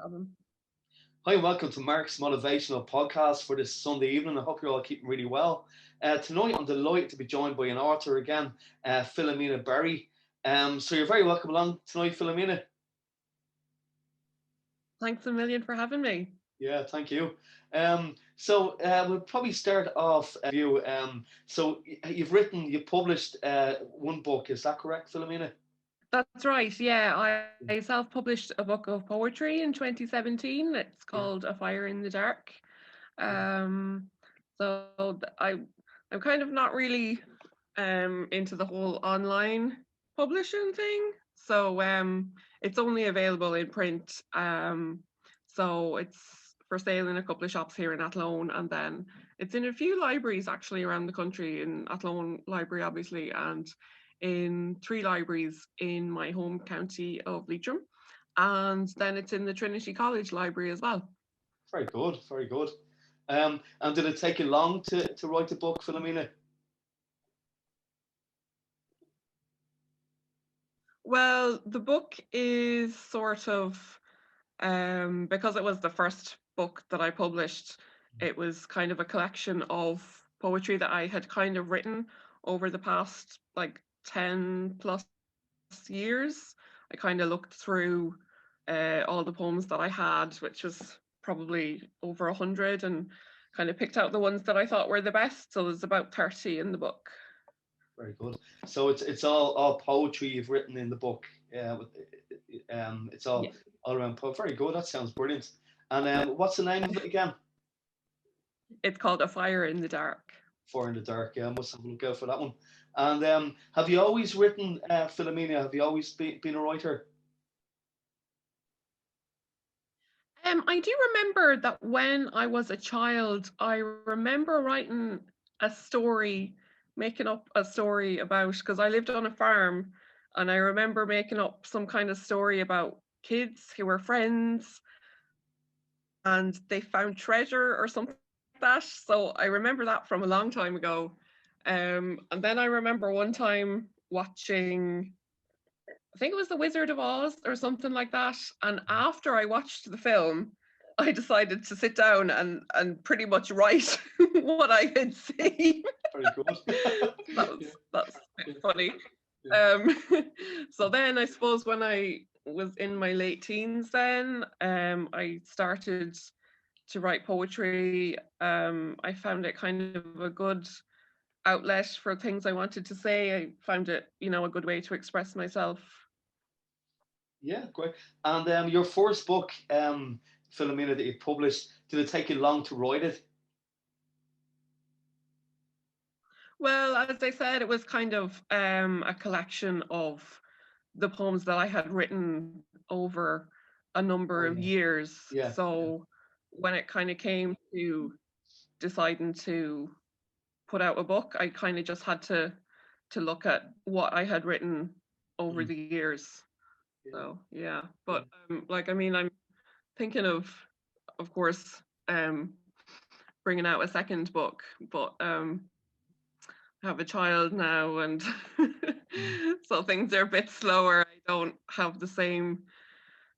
problem. Hi, and welcome to Mark's Motivational Podcast for this Sunday evening. I hope you're all keeping really well. Tonight, I'm delighted to be joined by an author again, Philomena Berry. So you're very welcome along tonight, Philomena. Thanks a million for having me. Yeah, thank you. We'll probably start off you. You've published one book. Is that correct, Philomena? That's right. Yeah, I self-published a book of poetry in 2017. It's Yeah. called A Fire in the Dark. Yeah. Um, I'm kind of not really into the whole online publishing thing. It's only available in print. So it's for sale in a couple of shops here in Athlone, and then it's in a few libraries actually around the country, in Athlone Library obviously, and in 3 libraries in my home county of Leitrim. And then it's in the Trinity College Library as well. Very good, very good. And did it take you long to write the book, Philomena? Well, the book is sort of, because it was the first book that I published, it was kind of a collection of poetry that I had kind of written over the past like 10 plus years. I kind of looked through all the poems that I had, which was probably over 100, and kind of picked out the ones that I thought were the best. So there's about 30 in the book. Very good. So it's all poetry you've written in the book. It's Yeah. all around poetry. Very good. That sounds brilliant. And what's the name of it again? It's called A Fire in the Dark. Fire in the Dark. Yeah, I must have a look out for that one. And have you always written, Philomena? Have you always been a writer? I do remember that when I was a child, I remember writing a story, making up a story about, because I lived on a farm, and I remember making up some kind of story about kids who were friends and they found treasure or something like that. So I remember that from a long time ago. And then I remember one time watching, I think it was The Wizard of Oz or something like that. And after I watched the film, I decided to sit down and pretty much write what I had seen. Very good. That's a Yeah, bit funny. yeah, Um, so then I suppose when I was in my late teens, then I started to write poetry. I found it kind of a good outlet for things I wanted to say. I found it, a good way to express myself. yeah, great. And your first book, Philomena, that you published, did it take you long to write it? Well, as I said, it was kind of a collection of the poems that I had written over a number Oh of yeah, years. yeah, yeah. So when it kind of came to deciding to put out a book, I kind of just had to look at what I had written over Mm, the years. yeah, So yeah, yeah. but I'm thinking of course, bringing out a second book, but I have a child now, and Mm. so things are a bit slower. I don't have the same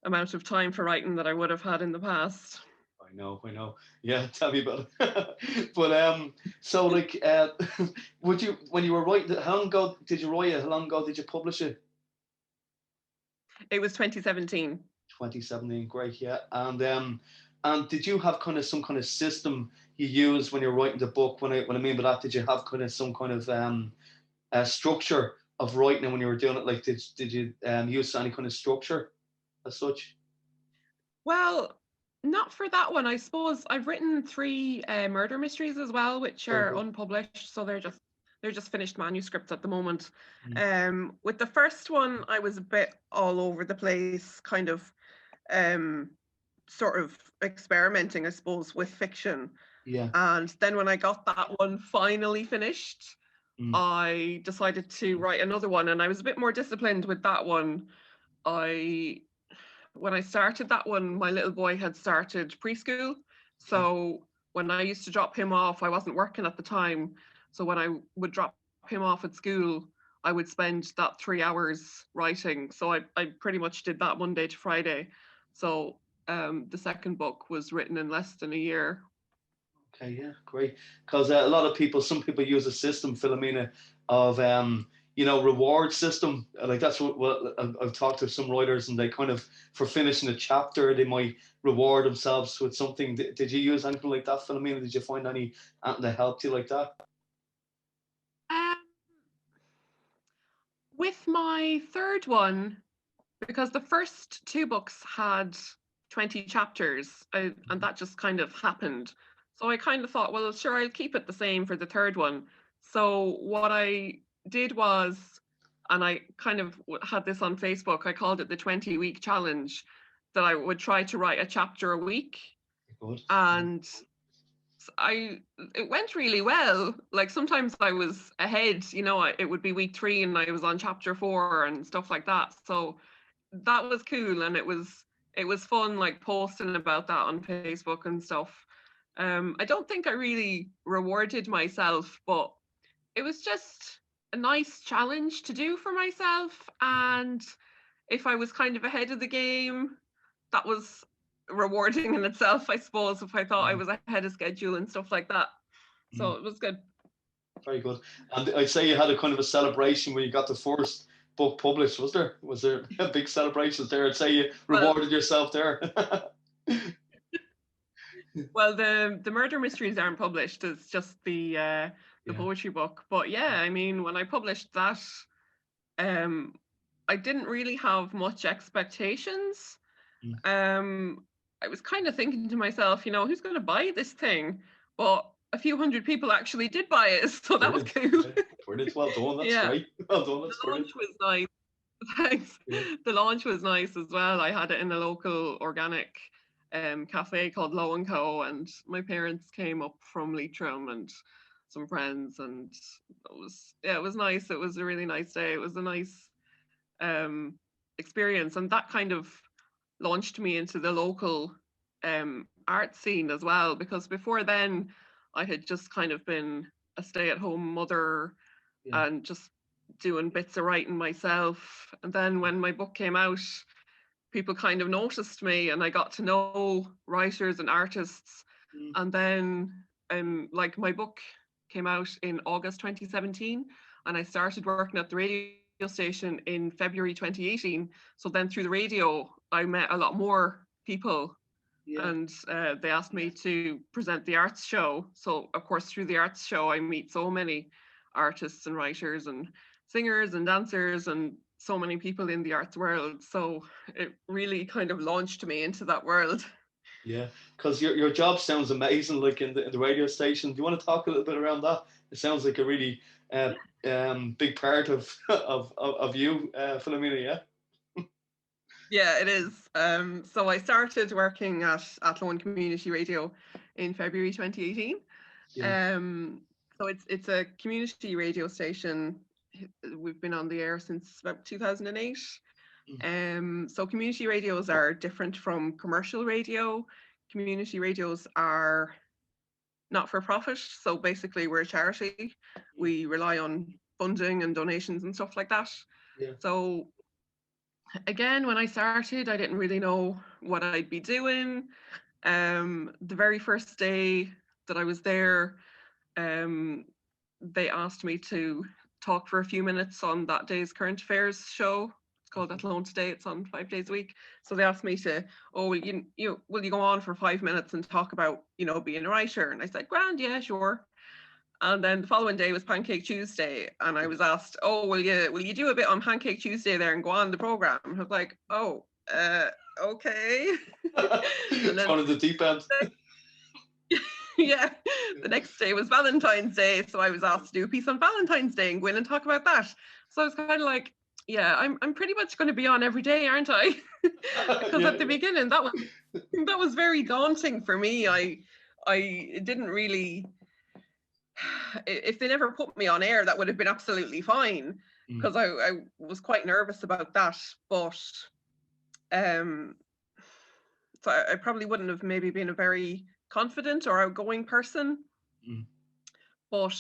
amount of time for writing that I would have had in the past. I know. Yeah, tell me about it. But so like, would you when you were writing, how long ago did you write it? How long ago did you publish it? It was 2017. 2017, great, yeah. And did you have kind of some kind of system you used when you're writing the book? When I mean by that, did you have kind of some kind of structure of writing it when you were doing it? Like, did you use any kind of structure as such? Well, not for that one. I suppose I've written 3 murder mysteries as well, which Very are good. unpublished, so they're just finished manuscripts at the moment. Mm. With the first one, I was a bit all over the place, kind of um, sort of experimenting, I suppose, with fiction. Yeah. And then when I got that one finally finished, Mm. I decided to write another one, and I was a bit more disciplined with that one. I When I started that one, my little boy had started preschool. Yeah. So when I used to drop him off, I wasn't working at the time. So when I would drop him off at school, I would spend that 3 hours writing. So I pretty much did that Monday to Friday. So the second book was written in less than a year. Okay, yeah, great. Because a lot of people, some people use a system, Philomena, of reward system. Like that's what I've talked to some writers, and they kind of, for finishing a chapter, they might reward themselves with something. Did you use anything like that, Philomena? Did you find anything that helped you like that? Um, with my third one, because the first two books had 20 chapters, and that just kind of happened. So I kind of thought, well, sure, I'll keep it the same for the third one. So what I did was, and I kind of had this on Facebook, I called it the 20-week challenge, that I would try to write a chapter a week. Good. And it went really well. Like sometimes I was ahead, it would be week 3 and I was on chapter 4 and stuff like that. So that was cool, and it was fun, like posting about that on Facebook and stuff. I don't think I really rewarded myself, but it was just a nice challenge to do for myself. And if I was kind of ahead of the game, that was rewarding in itself, I suppose, if I thought I was ahead of schedule and stuff like that. So it was good. Very good. And I'd say you had a kind of a celebration when you got the first book published, was there? Was there a big celebration there? I'd say you rewarded yourself there. Well, the murder mysteries aren't published. It's just the poetry book. But yeah, I mean, when I published that, I didn't really have much expectations. I was kind of thinking to myself, who's going to buy this thing? But a few hundred people actually did buy it, so that was cool. Brilliant. Well done. That's great. Well done. That's the launch was nice. Thanks. Yeah. The launch was nice as well. I had it in a local organic cafe called Low and Co, and my parents came up from Leitrim and some friends, and it was nice. It was a really nice day. It was a nice experience, and that kind of launched me into the local art scene as well, because before then I had just kind of been a stay-at-home mother and just doing bits of writing myself. And then when my book came out, people kind of noticed me, and I got to know writers and artists. And then like my book came out in August 2017, and I started working at the radio station in February 2018. So then through the radio, I met a lot more people, and they asked me to present the arts show. So of course, through the arts show, I meet so many artists and writers and singers and dancers and so many people in the arts world. So it really kind of launched me into that world. Yeah, because your job sounds amazing, like in the radio station. Do you want to talk a little bit around that? It sounds like a really big part of you, Philomena. Yeah. Yeah, it is. So I started working at Athlone Community Radio in February 2018. Yeah. So it's a community radio station. We've been on the air since about 2008. So community radios are different from commercial radio. Community radios are not for profit. So basically we're a charity. We rely on funding and donations and stuff like that. Yeah. So again, when I started, I didn't really know what I'd be doing. The very first day that I was there, they asked me to talk for a few minutes on that day's current affairs show. It's called Athlone Today. It's on 5 days a week. So they asked me to, will you go on for 5 minutes and talk about, being a writer? And I said, grand, yeah, sure. And then the following day was Pancake Tuesday, and I was asked, will you do a bit on Pancake Tuesday there and go on the program? And I was like, okay. And then, one of the deep end. Yeah, the next day was Valentine's Day, so I was asked to do a piece on Valentine's Day and go in and talk about that. So I was kind of like, yeah, I'm pretty much going to be on every day, aren't I? Because at the beginning that was very daunting for me. I didn't really. If they never put me on air, that would have been absolutely fine, because I was quite nervous about that. But so I probably wouldn't have maybe been a very confident or outgoing person. But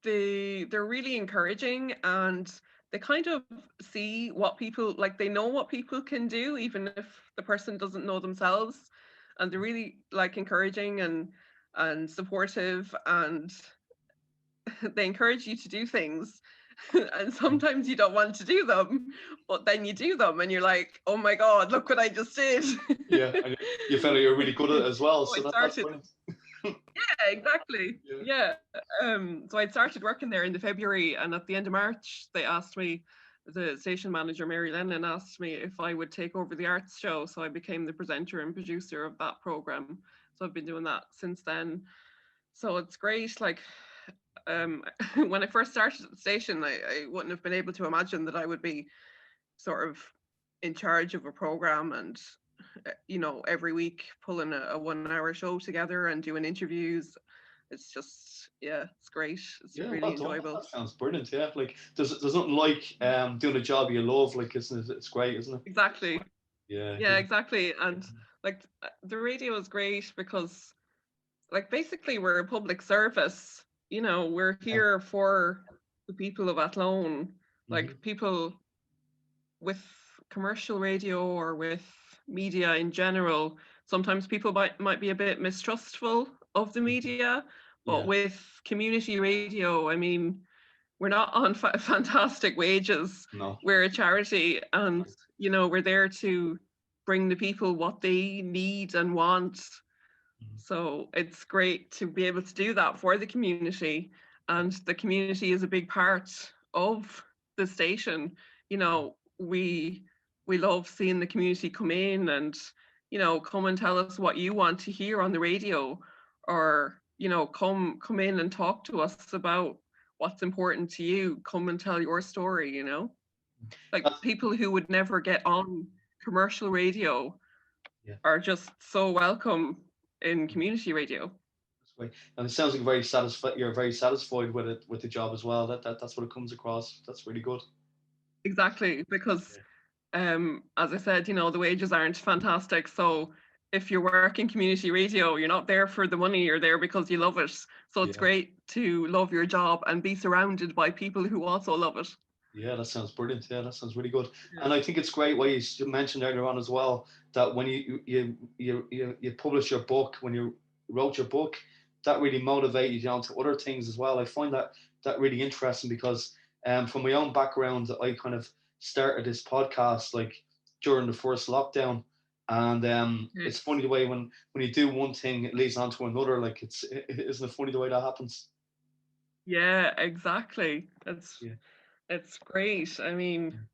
they're really encouraging, and they kind of see what people like, they know what people can do, even if the person doesn't know themselves. And they're really like encouraging and supportive, and they encourage you to do things. And sometimes you don't want to do them, but then you do them and you're like, oh my God, look what I just did. Yeah, and you felt like you're really good at it as well. So So I that's started, brilliant. yeah, exactly. Yeah. Yeah. So I'd started working there in the February, and at the end of March, they asked me, the station manager, Mary Lennon, asked me if I would take over the arts show. So I became the presenter and producer of that program. So I've been doing that since then. So it's great. Like, when I first started at the station, I wouldn't have been able to imagine that I would be sort of in charge of a program, and every week pulling a 1 hour show together and doing interviews. It's just, yeah, it's great. It's Yeah, really well done. enjoyable. That sounds brilliant. Yeah, like there's nothing like doing a job you love. Like, isn't it? It's great, isn't it? Exactly. Yeah, Yeah, yeah. exactly. And like, the radio is great because, like, basically we're a public service. We're Yeah. here for the people of Athlone. Mm-hmm. Like, people with commercial radio or with media in general, sometimes people might be a bit mistrustful of the media, but Yeah. with community radio, I mean, we're not on fantastic wages. No. We're a charity, and we're there to bring the people what they need and want. Mhm. So it's great to be able to do that for the community, and the community is a big part of the station. We love seeing the community come in and come and tell us what you want to hear on the radio, or come in and talk to us about what's important to you. Come and tell your story. Like, That's, people who would never get on commercial radio yeah, are just so welcome in community radio. that's great. And it sounds like very satisfied. You're very satisfied with it, with the job as well. That's what it comes across. That's really good. Exactly, because Yeah. as I said, the wages aren't fantastic. So if you work in community radio, you're not there for the money, you're there because you love it. So it's Yeah. great to love your job and be surrounded by people who also love it. Yeah, that sounds brilliant. Yeah, that sounds really good. Yeah. And I think it's great what you mentioned earlier on as well, that when you publish your book, when you wrote your book, that really motivated you onto other things as well. I find that really interesting because from my own background, I kind of started this podcast like during the first lockdown. And it's funny the way when you do one thing, it leads on to another. Like isn't it funny the way that happens? Yeah, exactly. Yeah. It's great. I mean,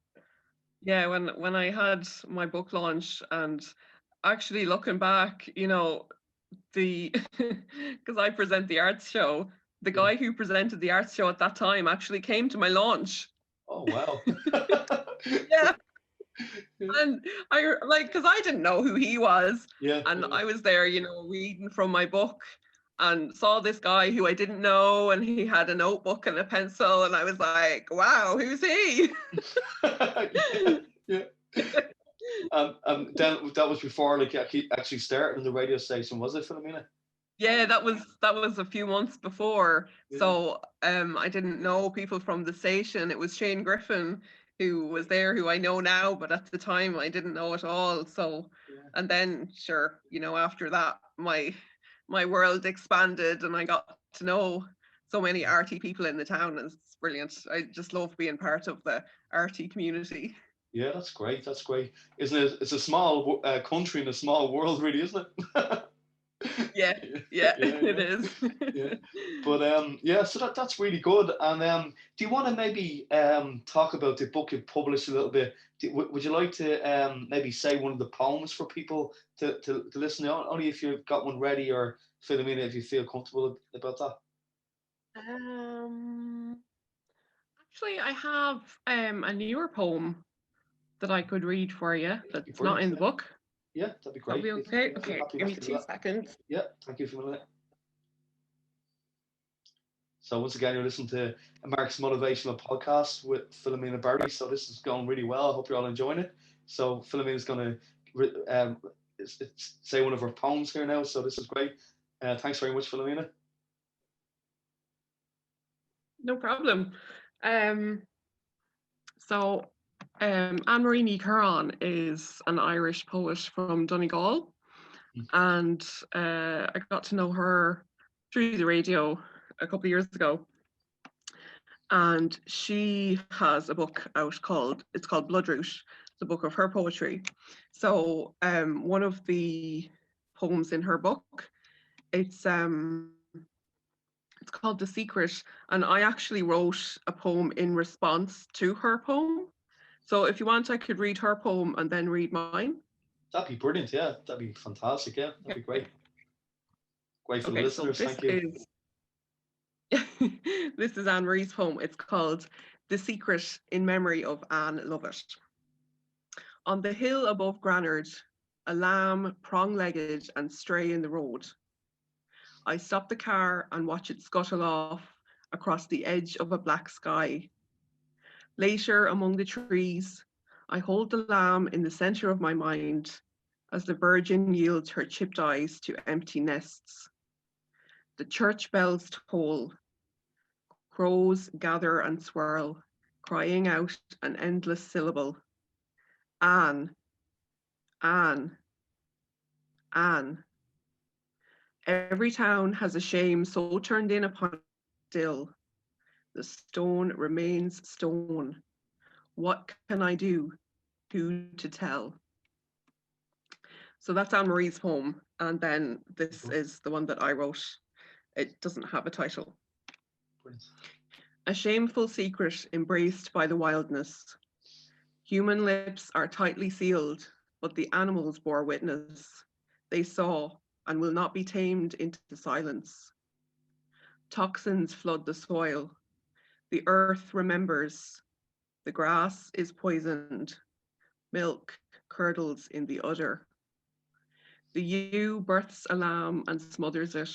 yeah, when I had my book launch, and actually looking back, the because I present the arts show, the Yeah. guy who presented the arts show at that time actually came to my launch. Oh wow. Yeah, and I like, because I didn't know who he was, Yeah, and yeah. I was there, reading from my book, and saw this guy who I didn't know, and he had a notebook and a pencil, and I was like, wow, who's he? Yeah, yeah. Then that was before like you actually started in the radio station, was it, Philomena? Yeah, that was a few months before. Yeah, So I didn't know people from the station. It was Shane Griffin who was there, who I know now, but at the time I didn't know at all. So, yeah. and then sure, after that my world expanded, and I got to know so many arty people in the town, and it's brilliant. I just love being part of the arty community. Yeah, that's great. That's great, isn't it? It's a small country in a small world, really, isn't it? Yeah, Yeah, yeah, yeah, it yeah, is. yeah. But yeah, so that's really good. And do you want to maybe talk about the book you published a little bit? Would you like to maybe say one of the poems for people to listen to? Only if you've got one ready, or Philomena, if you feel comfortable about that. Um, Actually, I have a newer poem that I could read for you That'd be that's not brilliant. in the book. Yeah, that'd be That'll great. be okay. If you're Okay, happy give enough me to do two that. seconds. Yeah, thank you, Philomena. So once again, you're listening to Mark's Motivational Podcast with Philomena Barry. So this is going really well. I hope you're all enjoying it. So Philomena's going to say one of her poems here now. So this is great. Thanks very much, Philomena. No problem. Um, So Anne-Marie Ní Curran is an Irish poet from Donegal, and I got to know her through the radio a couple of years ago. And she has a book out called Bloodroot. It's a book of her poetry. So one of the poems in her book, it's called The Secret, and I actually wrote a poem in response to her poem. So if you want, I could read her poem and then read mine. That'd be brilliant. Yeah, that'd be fantastic. Yeah, that'd be great. Great for the Okay, so listeners. this Thank you. is this is Anne Marie's poem. It's called The Secret, in memory of Anne Lovett. On the hill above Granard, a lamb prong-legged and stray in the road. I stop the car and watch it scuttle off across the edge of a black sky. Later, among the trees, I hold the lamb in the centre of my mind as the virgin yields her chipped eyes to empty nests. The church bells toll, crows gather and swirl, crying out an endless syllable. Anne, Anne, Anne. Every town has a shame so turned in upon it still. The stone remains stone. What can I do? Who to tell? So that's Anne Marie's poem. And then this is the one that I wrote. It doesn't have a title. Brilliant. A shameful secret embraced by the wildness. Human lips are tightly sealed, but the animals bore witness. They saw and will not be tamed into silence. Toxins flood the soil. The earth remembers. The grass is poisoned. Milk curdles in the udder. The ewe births a lamb and smothers it.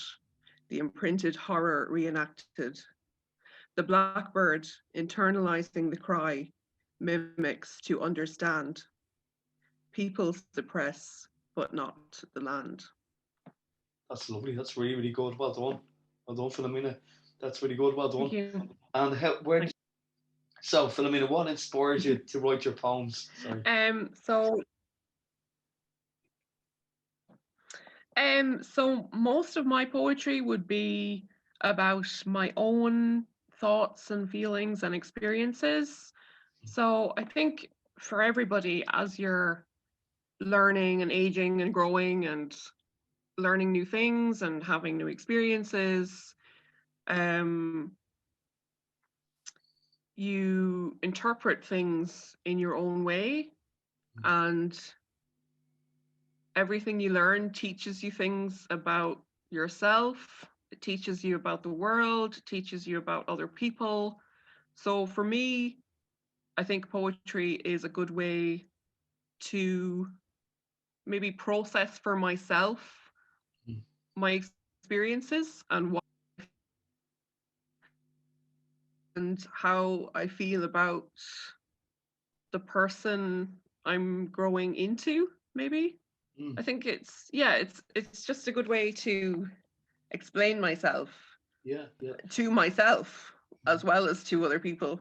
The imprinted horror reenacted. The blackbird, internalizing the cry, mimics to understand. People suppress, but not the land. That's lovely. That's really, really good. Well done. Well done, Philomena. That's really good. Well done. Thank you. And so, Philomena, what inspires you to write your poems? Sorry. So most of my poetry would be about my own thoughts and feelings and experiences. So I think for everybody, as you're learning and aging and growing and learning new things and having new experiences, you interpret things in your own way, and everything you learn teaches you things about yourself. It teaches you about the world, it teaches you about other people. So for me, I think poetry is a good way to maybe process for myself my experiences and how I feel about the person I'm growing into, maybe. I think it's just a good way to explain myself. Yeah. To myself as well as to other people.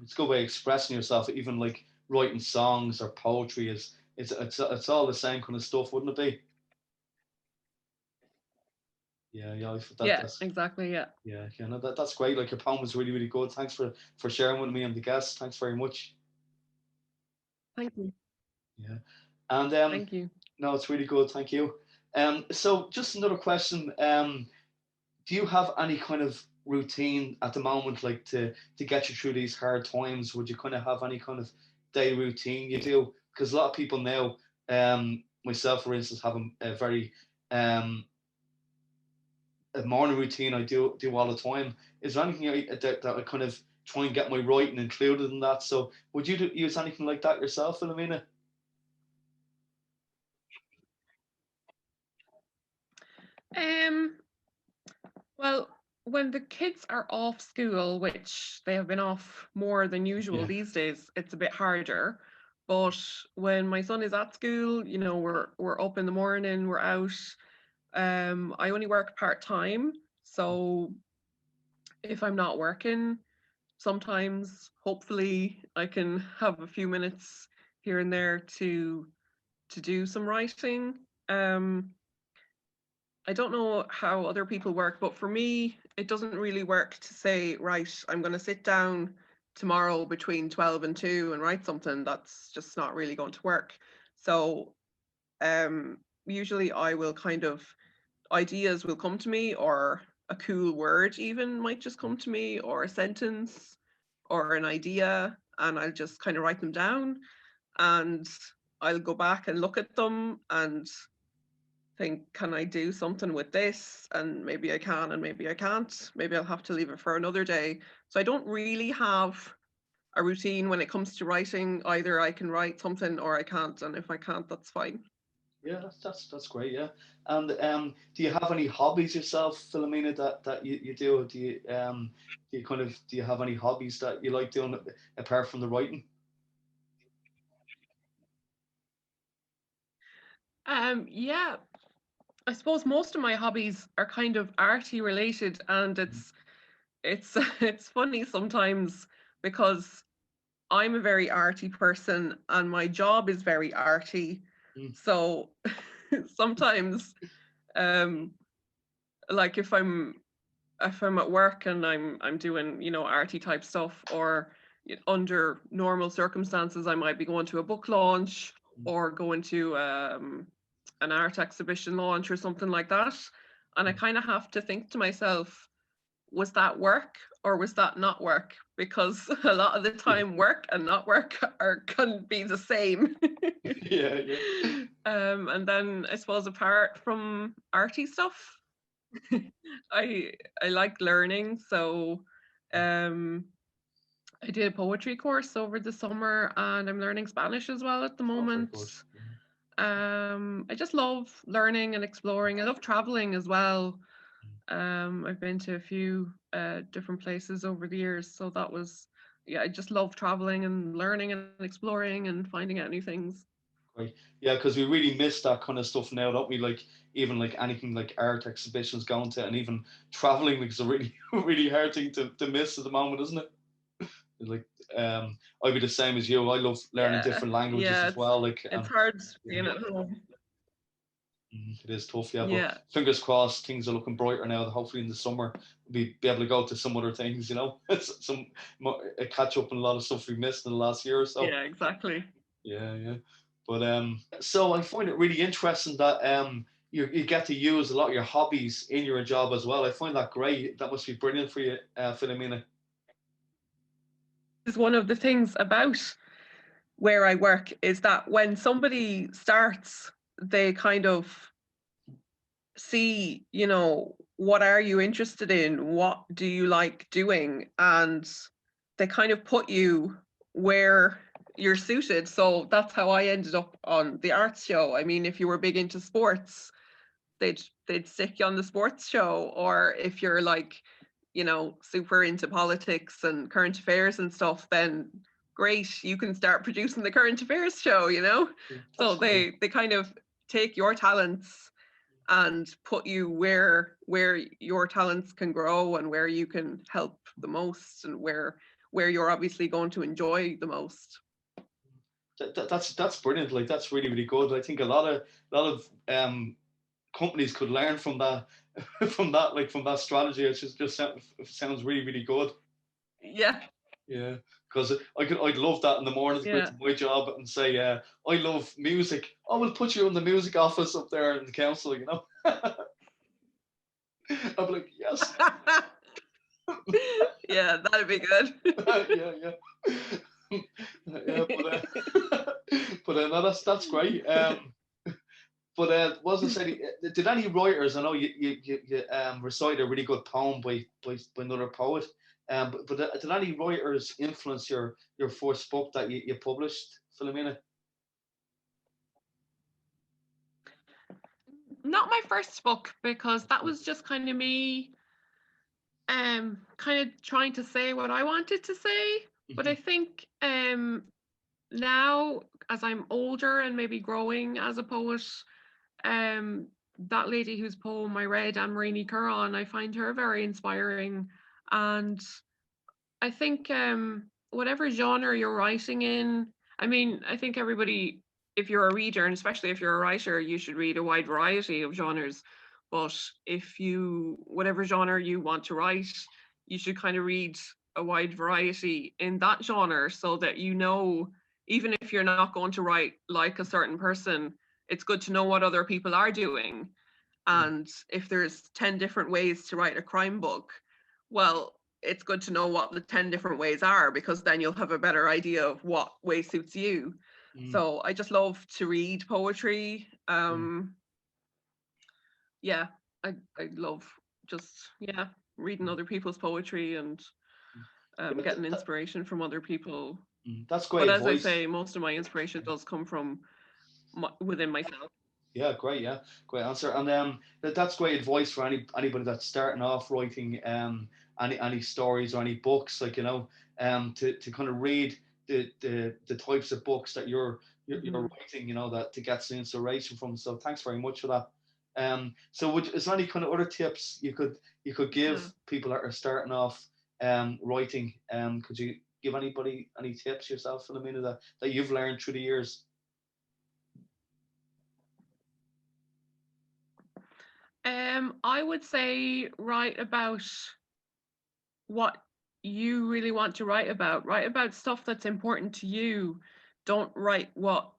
It's a good way of expressing yourself. Even like writing songs or poetry it's all the same kind of stuff, wouldn't it be? Yeah. That's exactly. yeah. No, that's great. Like your poem was really, really good. Thanks for sharing with me and the guests. Thanks very much. Thank you. Yeah, and Thank you. no, it's really good. Thank you. So just another question. Do you have any kind of routine at the moment, like to get you through these hard times? Would you kind of have any kind of day routine you do? Because a lot of people now, myself for instance, have a very a morning routine I do all the time. Is there anything that I kind of try and get my writing included in that? So would you use anything like that yourself, Philomena? Well, when the kids are off school, which they have been off more than usual these days, it's a bit harder. But when my son is at school, we're up in the morning, we're out. I only work part-time, so if I'm not working, sometimes, hopefully, I can have a few minutes here and there to do some writing. Um, I don't know how other people work, but for me, it doesn't really work to say, right, I'm going to sit down tomorrow between 12 and 2 and write something. That's just not really going to work. So usually I will kind of, ideas will come to me, or a cool word even might just come to me, or a sentence or an idea, and I'll just kind of write them down, and I'll go back and look at them and think, can I do something with this? And maybe I can, and maybe I can't. Maybe I'll have to leave it for another day. So I don't really have a routine when it comes to writing. Either I can write something or I can't, and if I can't, that's fine. Yeah, that's great. Yeah, and do you have any hobbies yourself, Philomena, that you do? Do you kind of do you have any hobbies that you like doing apart from the writing? Yeah, I suppose most of my hobbies are kind of arty related, and it's it's funny sometimes because I'm a very arty person and my job is very arty. Mm. So sometimes um like if I'm at work and I'm doing, you know, arty type stuff, or under normal circumstances I might be going to a book launch or going to an art exhibition launch or something like that, and I kind of have to think to myself, was that work or was that not work? Because a lot of the time work and not work are can be the same. Yeah, yeah. And then I suppose apart from arty stuff, I I like learning. So um I did a poetry course over the summer and I'm learning Spanish as well at the Oh, very moment. good. I just love learning and exploring. I love traveling as well. I've been to a few different places over the years, so that was, yeah, I just love traveling and learning and exploring and finding out new things. Right. Yeah, because we really miss that kind of stuff now, don't we? Like even like anything like art exhibitions going to, and even traveling, like, it's a really really hard thing to miss at the moment, isn't it? Like I'd be the same as you. I love learning Yeah, different languages yeah, as well. Like it's hard yeah, being at home. it is tough. Yeah, but Yeah, fingers crossed, things are looking brighter now. That hopefully in the summer we'll be able to go to some other things. You know, some catch up on a lot of stuff we missed in the last year or so. yeah, exactly. Yeah, yeah. But so I find it really interesting that you get to use a lot of your hobbies in your job as well. I find that great. That must be brilliant for you, Philomena. Is one of the things about where I work is that when somebody starts, they kind of see, you know, what are you interested in? What do you like doing? And they kind of put you where you're suited. So that's how I ended up on the arts show. I mean, if you were big into sports, they'd stick you on the sports show, or if you're like, you know, super into politics and current affairs and stuff, then great, you can start producing the current affairs show, you know. That's So great. they kind of take your talents and put you where your talents can grow and where you can help the most, and where you're obviously going to enjoy the most. That's brilliant. Like that's really really good. I think a lot of companies could learn from that from that strategy. It just sounds really really good. Yeah, Yeah, because I'd love that in the morning to go yeah. into my job and say, I love music. I will put you in the music office up there in the council. You know, I'd be like, yes, Yeah, that'd be good. yeah, yeah, yeah. But no, that's great. But wasn't saying, did any writers? I know you recited a really good poem by another poet. But did any writers influence your first book that you published, Philomena? Not my first book, because that was just kind of me kind of trying to say what I wanted to say. But I Mhm. think now, as I'm older and maybe growing as a poet, um that lady whose poem I read, Anne Marini Curran, I find her very inspiring. And I think whatever genre you're writing in, I mean, I think everybody, if you're a reader, and especially if you're a writer, you should read a wide variety of genres. But if you, whatever genre you want to write, you should kind of read a wide variety in that genre so that you know, even if you're not going to write like a certain person, it's good to know what other people are doing. Mm, And if there's 10 different ways to write a crime book, well, it's good to know what the 10 different ways are, because then you'll have a better idea of what way suits you. mm, So I just love to read poetry. mm, Yeah, I love just, yeah, reading mm. other people's poetry and Yeah, getting inspiration from other people. that's But great as I advice. say, most of my inspiration does come from within myself. Yeah, great. Yeah, great answer. And that's great advice for anybody that's starting off writing any stories or any books. Like, to kind of read the types of books that you're Hmm. writing. That to get some inspiration from. So thanks very much for that. So is there any kind of other tips you could Yeah. give people that are starting off writing? Could you give anybody any tips yourself, Philomena, that you've learned through the years? I would say write about what you really want to write about. Write about stuff that's important to you. Don't write what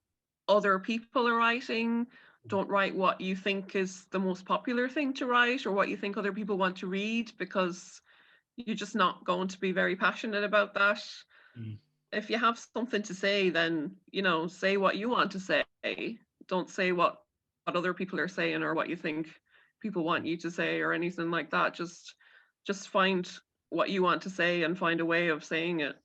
other people are writing. Don't write what you think is the most popular thing to write or what you think other people want to read, because you're just not going to be very passionate about that. Mm. If you have something to say, then, say what you want to say. Don't say what other people are saying or what you think people want you to say or anything like that. Just find what you want to say and find a way of saying it.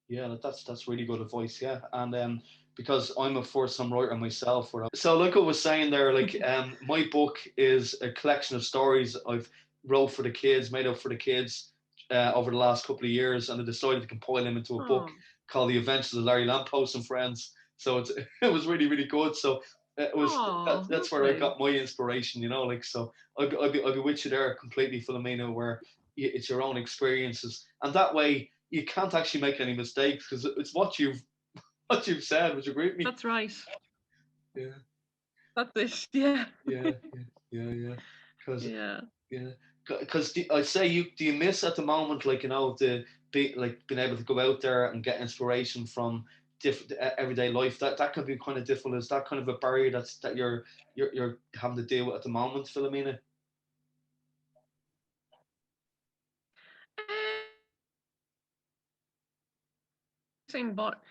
Yeah, that's really good advice. Yeah, and because I'm a first-time writer myself, so like I was saying there, like my book is a collection of stories I've wrote for the kids, made up for the kids over the last couple of years, and I decided to compile them into a book Oh, called The Adventures of Larry Lamppost and Friends. So it was really really good. So oh, that's where I lovely. got my inspiration. Like so I'll be with you there completely, Philomena, where it's your own experiences, and that way you can't actually make any mistakes because it's what you've said. Would you agree with me? That's right. Yeah, That's it. Yeah. yeah, yeah, yeah, yeah. Because Yeah. yeah, because I say do you miss at the moment, like the be like being able to go out there and get inspiration from different everyday life, that can be kind of difficult. Is that kind of a barrier that you're having to deal with at the moment, Philomena? But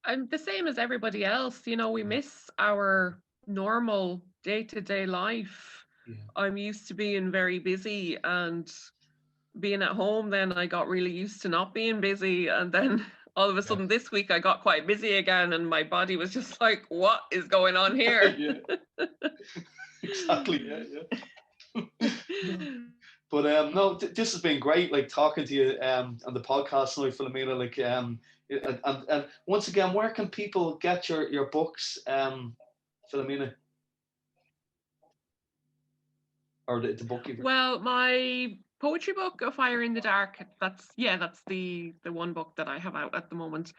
I'm the same as everybody else. We miss our normal day-to-day life. Yeah, I'm used to being very busy and being at home. Then I got really used to not being busy. And then all of a yeah, sudden this week I got quite busy again. And my body was just like, what is going on here? yeah, exactly. Yeah, yeah. But no, this has been great. Like talking to you on the podcast tonight, Philomena. Like and once again, where can people get your books, Philomena, or the book you've? Well, my poetry book, A Fire in the Dark, that's the one book that I have out at the moment.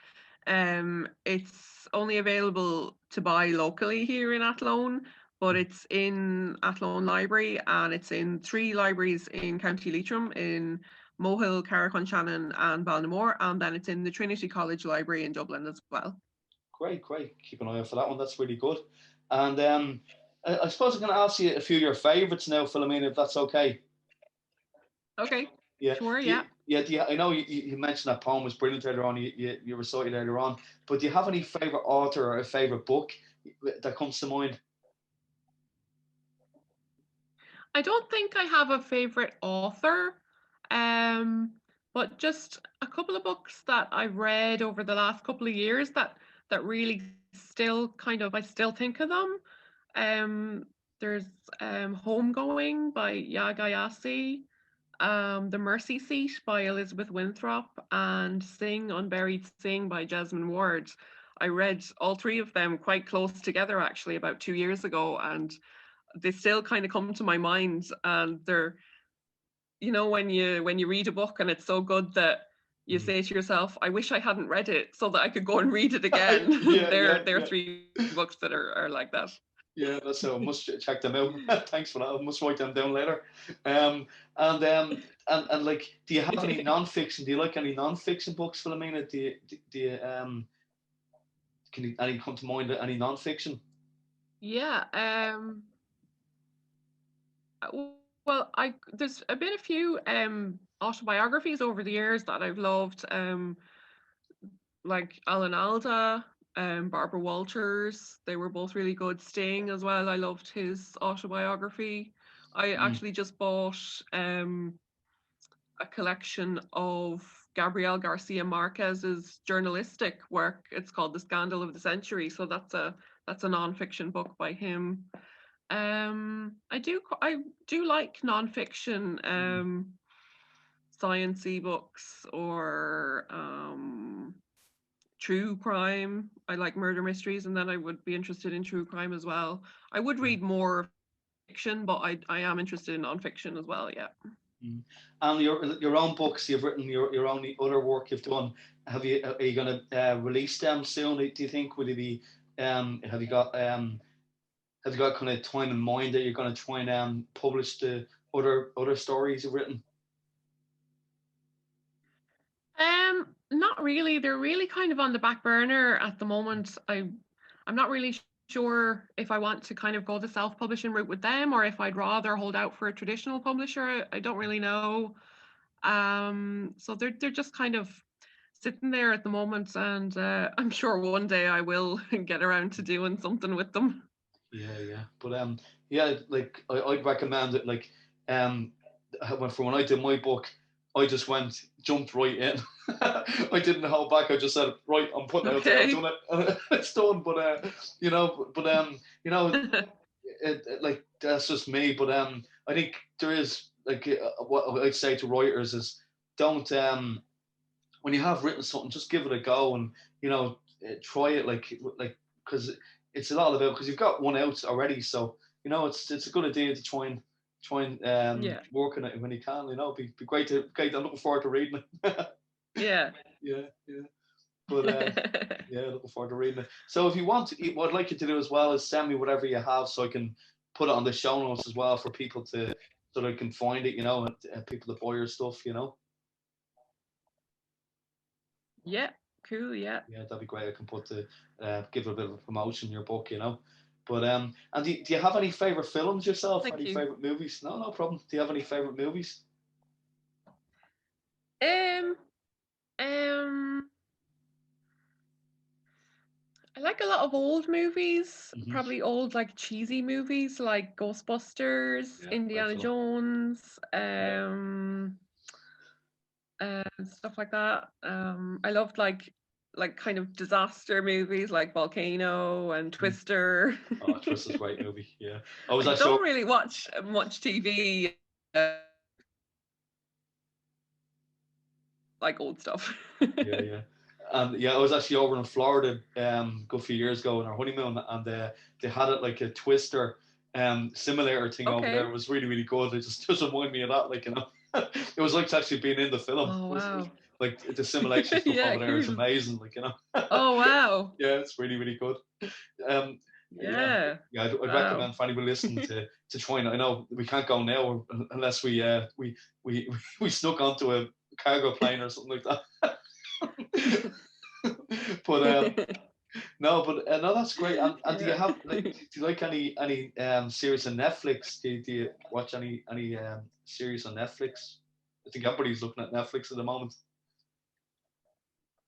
It's only available to buy locally here in Athlone, but it's in Athlone Library and it's in three libraries in County Leitrim, in Mohill, Carrick-on-Shannon and Balnamore, and then it's in the Trinity College Library in Dublin as well. Great, great. Keep an eye out for that one. That's really good. And I suppose I'm going to ask you a few of your favourites now, Philomena, if that's okay. Okay, Yeah. sure, yeah. I know you mentioned that poem was brilliant earlier on. You recited earlier on. But do you have any favourite author or a favourite book that comes to mind? I don't think I have a favorite author, um, but just a couple of books that I've read over the last couple of years that really still kind of I still think of them. Um, there's Homegoing by Yagayasi, The Mercy Seat by Elizabeth Winthrop, and Sing Unburied Sing by Jasmine Ward. I read all three of them quite close together actually about 2 years ago, and they still kind of come to my mind. And they're, when you read a book and it's so good that you say to yourself, I wish I hadn't read it so that I could go and read it again. Yeah, yeah, There are yeah. 3 books that are like that. Yeah, that's so. I must check them out. Thanks for that. I must write them down later. Um, and like, do you have any non-fiction? Do you like any non-fiction books, Philomena? Do you can you any come to mind? Any non-fiction? Yeah. Well, I there's been a few autobiographies over the years that I've loved. Like Alan Alda, Barbara Walters. They were both really good. Sting as well. I loved his autobiography. I Mm. actually just bought a collection of Gabriel Garcia Marquez's journalistic work. It's called The Scandal of the Century. So that's a non-fiction book by him. I do like non-fiction sciencey books or true crime. I like murder mysteries, and then I would be interested in true crime as well. I would read more fiction, but I am interested in non-fiction as well. Yeah. Mm. And your own books you've written, your own other work you've done. Are you going to release them soon? Do you think? Will you be? Have you got kind of time in mind that you're going to try and publish the other stories you've written? Not really. They're really kind of on the back burner at the moment. I'm not really sure if I want to kind of go the self-publishing route with them or if I'd rather hold out for a traditional publisher. I don't really know. So they're just kind of sitting there at the moment, and I'm sure one day I will get around to doing something with them. Yeah, yeah. But yeah, like I'd recommend it. Like when I did my book, I just jumped right in. I didn't hold back. I just said, right, I'm putting it out there. I'm Okay. doing it. It's done. But like that's just me. But I think there is like what I'd say to writers is don't when you have written something, just give it a go and try it like because it's a lot about because you've got one out already, so it's a good idea to try and Yeah. work on it when you can. Be great to. I'm looking forward to reading it. Yeah. Yeah, yeah. But yeah, looking forward to reading it. So if you want to, what I'd like you to do as well is send me whatever you have so I can put it on the show notes as well for people to so they can find it, and people to buy your stuff. Yeah. Cool. Yeah. Yeah, that'd be great. I can give it a bit of a promotion your book. But and do you have any favorite films yourself? Thank Any you. favorite movies? No, no problem. Do you have any favorite movies? Um. Um. I like a lot of old movies, Hmm. probably old like cheesy movies like Ghostbusters, Yeah, great Indiana film. Jones, Yeah. stuff like that. I loved like kind of disaster movies like Volcano and Mm. Twister. Oh, Twist is a great movie. Yeah, I was I actually. don't really watch much TV, like old stuff. Yeah, yeah. And yeah, I was actually over in Florida a good few years ago on our honeymoon, and they had it like a Twister simulator thing over there. Okay. It was really really good. It just reminded me of that, it was like actually being in the film. Oh It was wow. like the simulation stuff Yeah, over there is cool. amazing. Oh wow. Yeah, it's really really good. Um, yeah, Yeah. yeah, I'd Wow. recommend for anybody listening to try. And I know we can't go now unless we we snuck onto a cargo plane or something like that. But no, but no, that's great. And do you Yeah. have like do you like any series on Netflix? Do you watch any series on Netflix? I think everybody's looking at Netflix at the moment.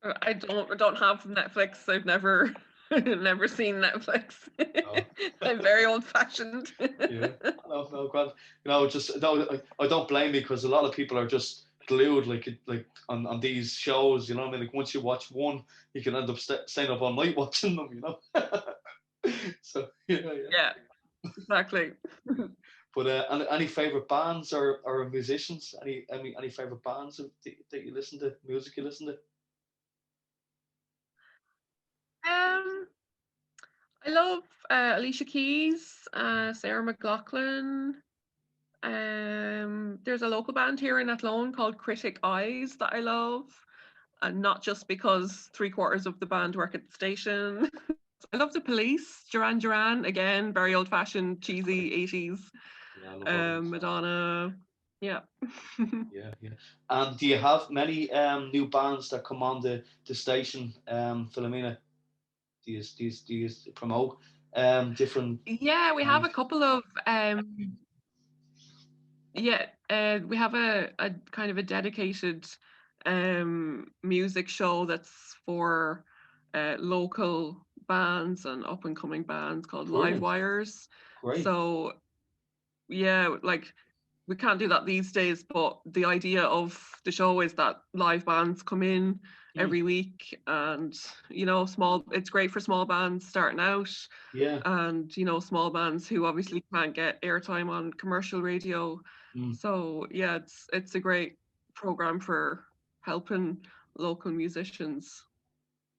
I don't have Netflix. I've never never seen Netflix. No. I'm very old fashioned. Yeah, no, no, grand. Just no, I don't blame you because a lot of people are just glued like on these shows. You know what I mean? Like once you watch one, you can end up staying up all night watching them. So yeah, yeah. Yeah, exactly. But any favorite bands or musicians? Any favorite bands that you listen to? Music you listen to? Um, I love Alicia Keys, Sarah McLachlan. There's a local band here in Athlone called Critic Eyes that I love. and not just because 3/4 of the band work at the station. I love the Police, Duran Duran, again, very old-fashioned, cheesy 80s. Yeah, I love all those. Madonna, yeah. Yeah, yeah. And do you have many new bands that come on the station, Philomena? Do you promote different Yeah, we have a bands? couple of yeah, we have a kind of a dedicated music show that's for local bands and up and coming bands called Live Brilliant. Wires. Great. So yeah, like we can't do that these days, but the idea of the show is that live bands come in Mm, every week, and small it's great for small bands starting out, yeah. and small bands who obviously can't get airtime on commercial radio. Mm. So yeah, it's a great program for helping local musicians.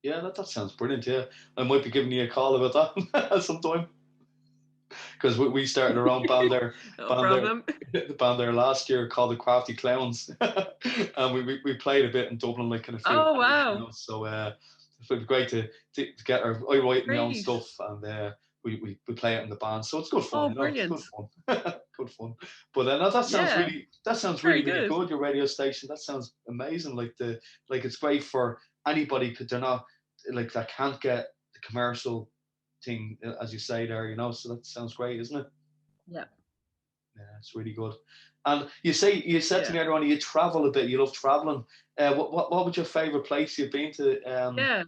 Yeah, that sounds brilliant. Yeah, I might be giving you a call about that sometime, because we started our own band there, No band there, problem. the band there last year called the Crafty Clowns, and we played a bit in Dublin, like in a few Oh venues, wow, So it would be great to get our. I write my own great. stuff, and we play it in the band, so it's good Oh, fun. It's brilliant. good fun, good fun. But no, Yeah, that sounds very really good. good. Your radio station, that sounds amazing. Like it's great for anybody because they're not like that can't get the commercial thing, as you say there, So that sounds great, isn't it? Yeah, Yeah, it's really good. And you said to yeah, me earlier on you travel a bit. You love traveling. What would your favorite place you've been to? yeah.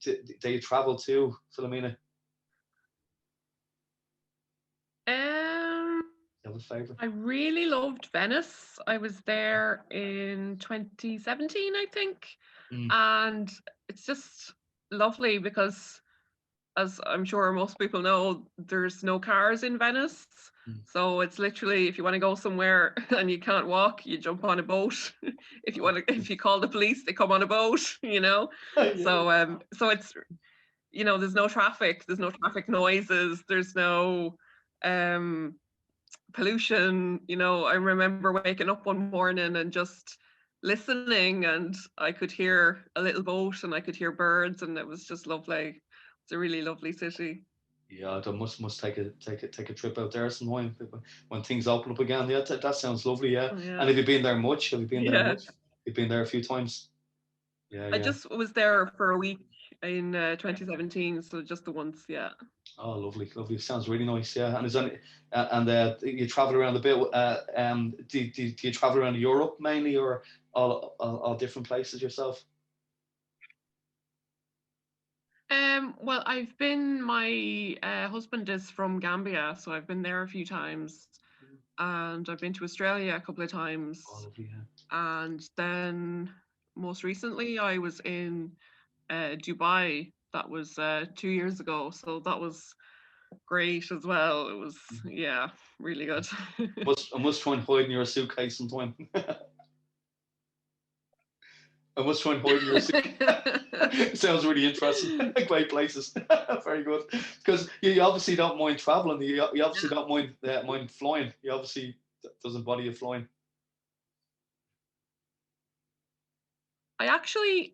That you travel to, Philomena? Um, You have a favorite? I really loved Venice. I was there in 2017, I think. Mm, And it's just lovely because, as I'm sure most people know, there's no cars in Venice. mm. So it's literally, if you want to go somewhere and you can't walk, you jump on a boat. If you call the police, they come on a boat. Yeah. So it's, there's no traffic noises, there's no um pollution. I remember waking up one morning and just listening, and I could hear a little boat and I could hear birds, and it was just lovely. It's a really lovely city. Yeah, I must take a trip out there sometime when things open up again. Yeah, that sounds lovely. Yeah. Oh, And yeah. have you been there much? Have you been there Yeah. much? You've been there a few times. Yeah, I yeah. just was there for a week in 2017, so just the once, yeah. Oh, lovely, lovely. Sounds really nice. Yeah, and is any and you travel around a bit. Do you travel around Europe mainly, or all different places yourself? Well, my husband is from Gambia, so I've been there a few times, and I've been to Australia a couple of Oh, times, lovely. Yeah. and then most recently I was in Dubai. That was 2 years ago, so that was great as well. It was, yeah, really good. I must try and hide in your suitcase sometime. I must try and hide in your suitcase. Sounds really interesting. Great places. Very good. Because you obviously don't mind traveling. You obviously don't mind flying. You obviously doesn't bother you flying. I actually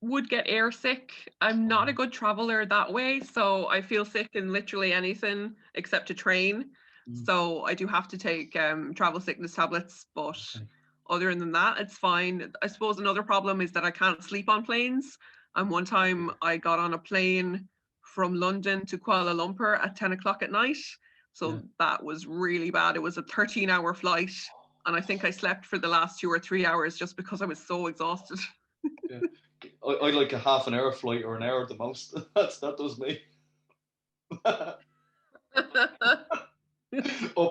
would get airsick. I'm not a good traveler that way, so I feel sick in literally anything except a train. Mm, So I do have to take travel sickness tablets, but okay. other than that, it's fine. I suppose another problem is that I can't sleep on planes. And one time I got on a plane from London to Kuala Lumpur at 10 o'clock at night. Yeah. So that was really bad. It was a 13-hour flight, and I think I slept for the last 2 or 3 hours just because I was so exhausted. Yeah. I like a half an hour flight or an hour at the most. That does me. Up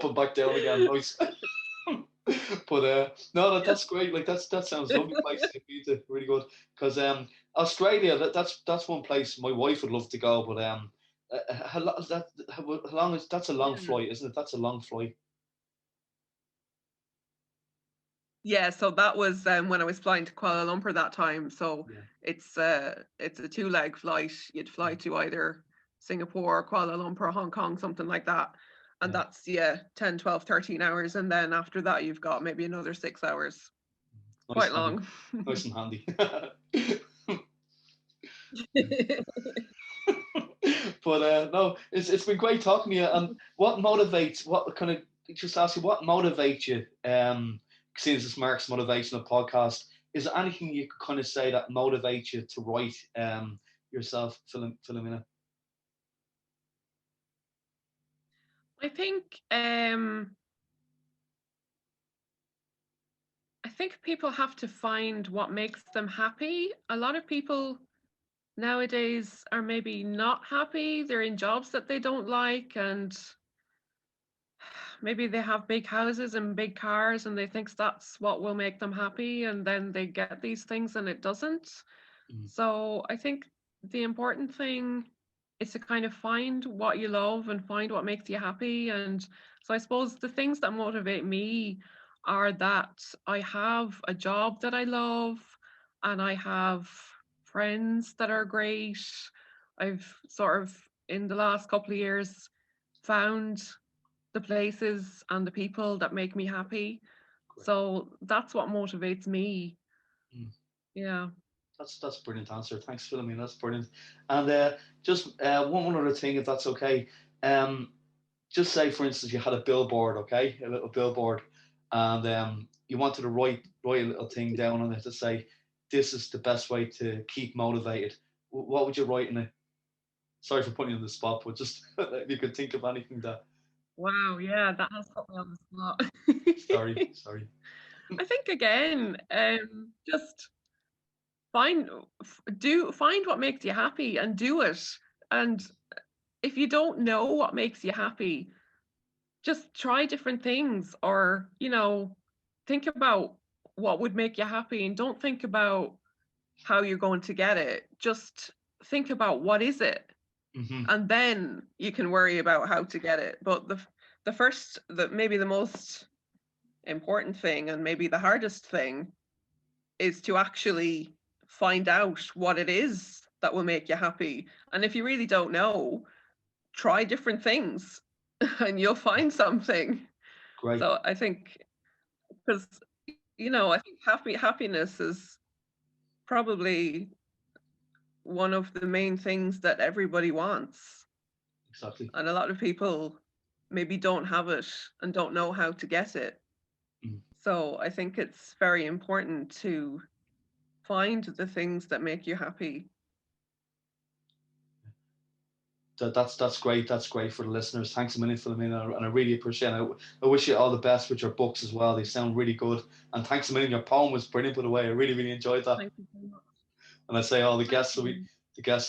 and back down again. Nice. But no, that's great. Like that sounds lovely place to be to. Really good. Because Australia, that's one place my wife would love to go. But how long is that's a long Yeah. flight, isn't it? That's a long flight. Yeah, so that was when I was flying to Kuala Lumpur that time. So Yeah. it's a two-leg flight. You'd fly to either Singapore, Kuala Lumpur, Hong Kong, something like that. And Yeah. that's, yeah, 10, 12, 13 hours. And then after that, you've got maybe another 6 hours. Nice quite and handy. long. Nice and handy. But no, it's been great talking to you. And what motivates? What kind of just ask you? What motivates you? Seeing this Mark's motivational podcast, is there anything you could kind of say that motivates you to write yourself, Philomena? I think um, I think people have to find what makes them happy. A lot of people nowadays are maybe not happy. They're in jobs that they don't like, and maybe they have big houses and big cars, and they think that's what will make them happy, and then they get these things and it doesn't. Mm. So I think the important thing is to kind of find what you love and find what makes you happy. And so I suppose the things that motivate me are that I have a job that I love, and I have friends that are great. I've sort of in the last couple of years found the places and the people that make me happy. Great. So that's what motivates me. Mm. Yeah. That's a brilliant answer. Thanks, Philomena. That's brilliant. And just one other thing, if that's okay. Just say, for instance, you had a billboard, okay, a little billboard, and you wanted to write a little thing down on it to say, "This is the best way to keep motivated." What would you write in it? Sorry for putting you on the spot, but just if you could think of anything that. Wow, yeah, that has put me on the spot. Sorry. I think again, just find find what makes you happy and do it. And if you don't know what makes you happy, just try different things, or think about what would make you happy, and don't think about how you're going to get it. Just think about what is it, Mm-hmm. and then you can worry about how to get it. But the first, maybe the most important thing, and maybe the hardest thing, is to actually find out what it is that will make you happy. And if you really don't know, try different things and you'll find something. Great. So I think, because I think happiness is probably one of the main things that everybody wants. Exactly. And a lot of people maybe don't have it and don't know how to get it. Mm. So I think it's very important to find the things that make you happy. That's great. That's great for the listeners. Thanks a million, Philomena, and I really appreciate it. I wish you all the best with your books as well. They sound really good. And thanks a million. Your poem was brilliant, by the way. I really enjoyed that. Thank you so much. And I say all the Thank guests will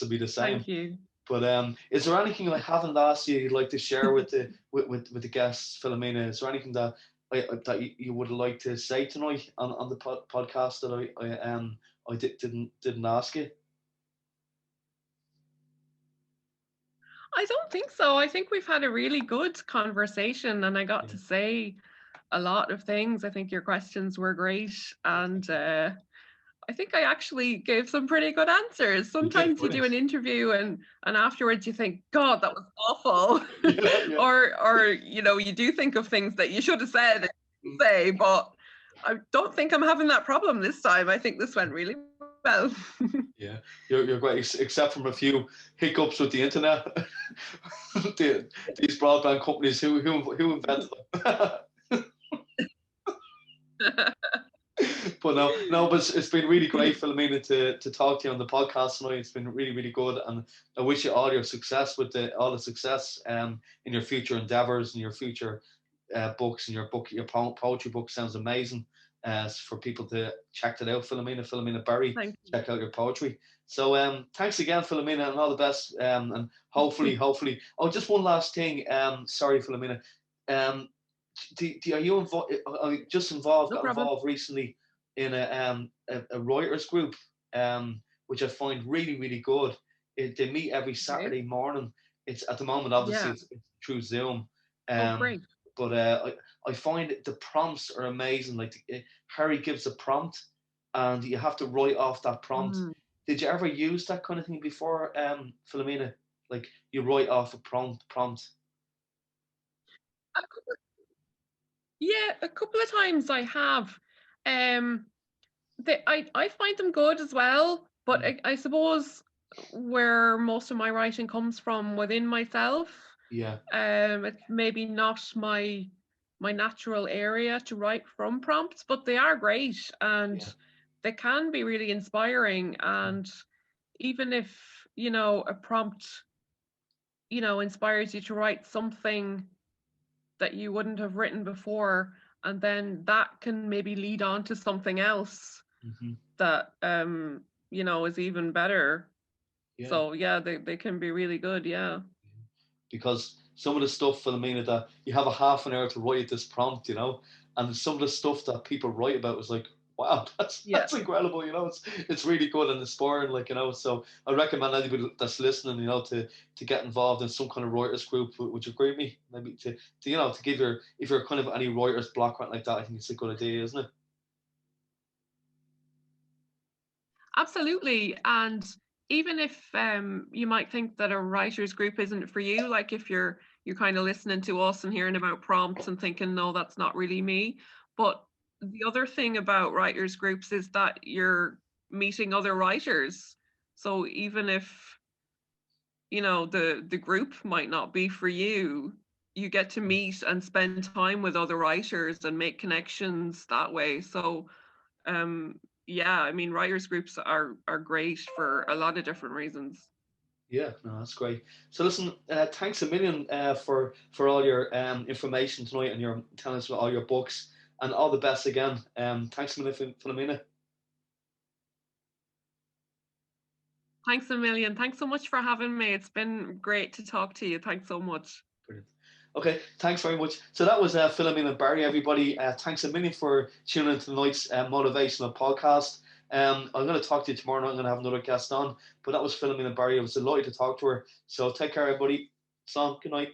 be you. the same. Thank you. But is there anything I haven't asked you you'd like to share with the with the guests, Philomena? Is there anything that you would like to say tonight on the podcast that I didn't ask you? I don't think so. I think we've had a really good conversation, and I got to say a lot of things. I think your questions were great, and I think I actually gave some pretty good answers. Sometimes you do an interview and afterwards you think, God, that was awful. Yeah. or you do think of things that you should have said and say, but I don't think I'm having that problem this time. I think this went really well. Yeah, you're great, except from a few hiccups with the internet. These broadband companies who invented them. But but it's been really great, Philomena, to talk to you on the podcast tonight. It's been really good, and I wish you all your success with all the success in your future endeavors and your future books. And your poetry book sounds amazing. For people to check that out, Philomena Berry, check out your poetry. So thanks again, Philomena, and all the best. And hopefully. Oh, just one last thing. Sorry, Philomena. Are you involved? Got involved recently in a writers group, which I find really good. They meet every Saturday morning. It's at the moment, obviously, it's through Zoom. Great. But I find the prompts are amazing. Like Harry gives a prompt, and you have to write off that prompt. Did you ever use that kind of thing before, Philomena? Like you write off a prompt. Yeah, a couple of times I have. I find them good as well, but Mm, I suppose where most of my writing comes from within myself, yeah, it's maybe not my natural area to write from prompts, but they are great and yeah, they can be really inspiring. mm, And even if, a prompt, inspires you to write something that you wouldn't have written before, and then that can maybe lead on to something else hmm, that is even better. yeah. So yeah, they can be really good, yeah. Because some of the stuff, Philomena, that you have a half an hour to write this prompt, and some of the stuff that people write about is like, wow, that's Yeah. that's incredible, it's really good and inspiring, like, So I recommend anybody that's listening, to get involved in some kind of writers group. Would you agree with me? Maybe to give your if you're kind of any writer's block or anything like that, I think it's a good idea, isn't it? Absolutely. And even if you might think that a writers group isn't for you, like if you're kind of listening to us and hearing about prompts and thinking, no, that's not really me. But the other thing about writers groups is that you're meeting other writers. So even if, the group might not be for you, you get to meet and spend time with other writers and make connections that way. So yeah, I mean, writers groups are great for a lot of different reasons. Yeah, no, that's great. So listen, thanks a million for all your information tonight and your telling us about all your books, and all the best again. Thanks a million, Philomena. Thanks a million. Thanks so much for having me. It's been great to talk to you. Thanks so much. Brilliant. Okay, thanks very much. So that was Philomena Barry, everybody. Thanks a million for tuning into tonight's motivational podcast. I'm going to talk to you tomorrow night. I'm going to have another guest on, but that was Philomena Barry. I was delighted to talk to her. So take care, everybody. So, good night.